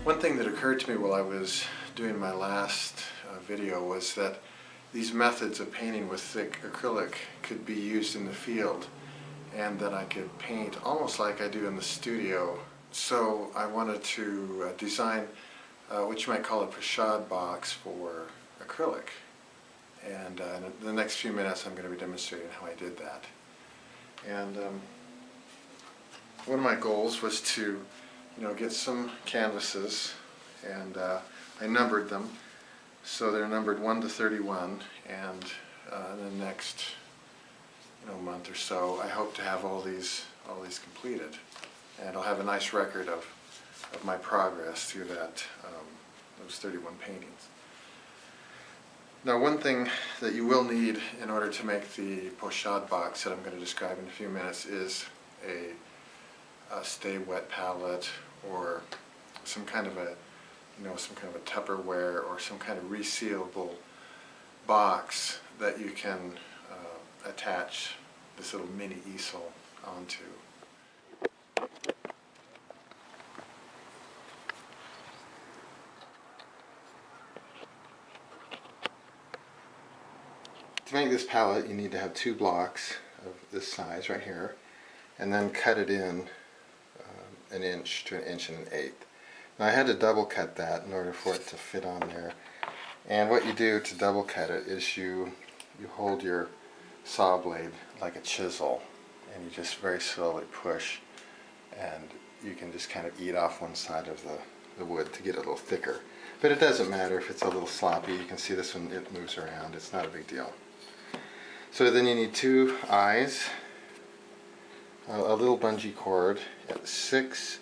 One thing that occurred to me while I was doing my last video was that these methods of painting with thick acrylic could be used in the field, and that I could paint almost like I do in the studio. So I wanted to design what you might call a pochade box for acrylic. And in the next few minutes I'm going to be demonstrating how I did that. And one of my goals was to get some canvases, and I numbered them. So they're numbered 1 to 31, and in the next month or so I hope to have all these completed, and I'll have a nice record of my progress through those 31 paintings. Now, one thing that you will need in order to make the pochade box that I'm going to describe in a few minutes is a stay wet palette, or some kind of a Tupperware, or some kind of resealable box that you can attach this little mini easel onto. To make this palette, you need to have 2 blocks of this size right here, and then cut it in 1 inch to 1 1/8 inches. Now, I had to double cut that in order for it to fit on there. And what you do to double cut it is you hold your saw blade like a chisel, and you just very slowly push, and you can just kind of eat off one side of the wood to get it a little thicker. But it doesn't matter if it's a little sloppy. You can see this one, it moves around. It's not a big deal. So then you need 2 eyes, a little bungee cord, 6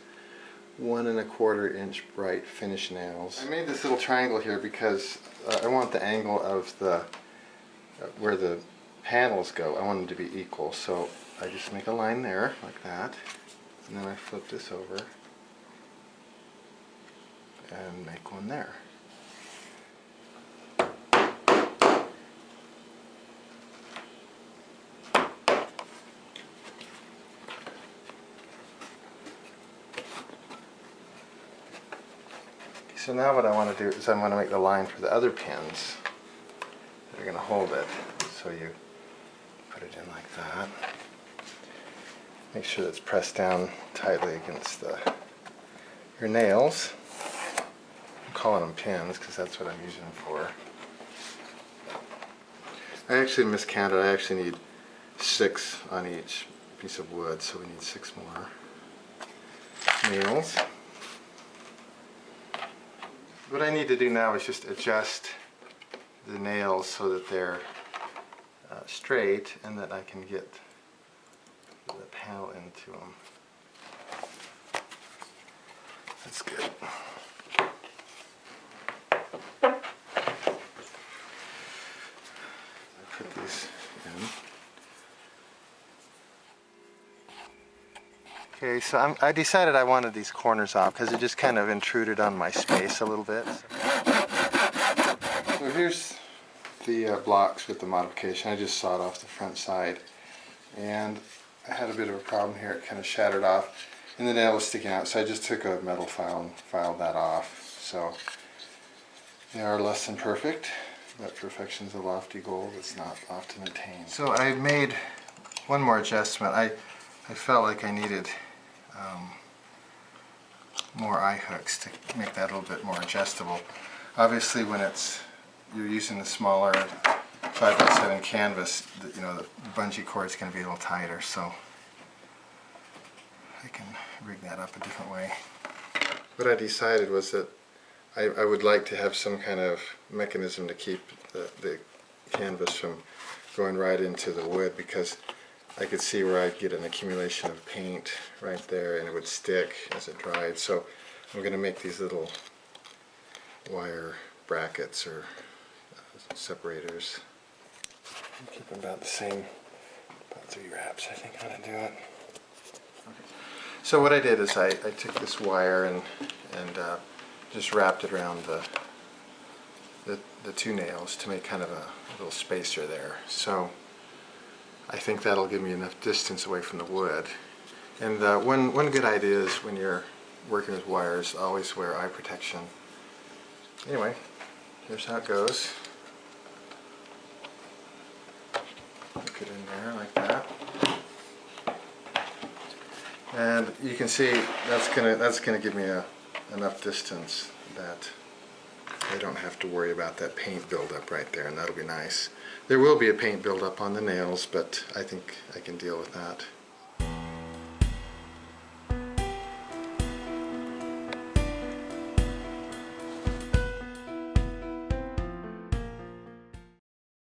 1 1/4 inch bright finish nails. I made this little triangle here because I want the angle of where the panels go, I want them to be equal. So I just make a line there like that, and then I flip this over and make one there. So now what I want to do is I want to make the line for the other pins that are going to hold it. So you put it in like that. Make sure that's pressed down tightly against your nails. I'm calling them pins because that's what I'm using them for. I actually miscounted. I actually need 6 on each piece of wood, so we need 6 more nails. What I need to do now is just adjust the nails so that they're straight, and that I can get the panel into them. That's good. I put these in. Okay, so I decided I wanted these corners off because it just kind of intruded on my space a little bit. So here's the blocks with the modification. I just sawed off the front side, and I had a bit of a problem here. It kind of shattered off, and the nail was sticking out, so I just took a metal file and filed that off. So they are less than perfect, but perfection's a lofty goal that's not often attained. So I made one more adjustment. I felt like I needed more eye hooks to make that a little bit more adjustable. Obviously, when you're using the smaller 5x7 canvas, the bungee cord is going to be a little tighter, so I can rig that up a different way. What I decided was that I would like to have some kind of mechanism to keep the canvas from going right into the wood, because I could see where I'd get an accumulation of paint right there, and it would stick as it dried. So I'm going to make these little wire brackets, or separators. Keep them about the same, about 3 wraps I think I'm going to do it. Okay. So what I did is I took this wire and just wrapped it around the 2 nails to make kind of a little spacer there. So I think that'll give me enough distance away from the wood. And one good idea is when you're working with wires, always wear eye protection. Anyway, here's how it goes. Hook it in there like that. And you can see that's gonna give me enough distance that I don't have to worry about that paint buildup right there, and that'll be nice. There will be a paint buildup on the nails, but I think I can deal with that.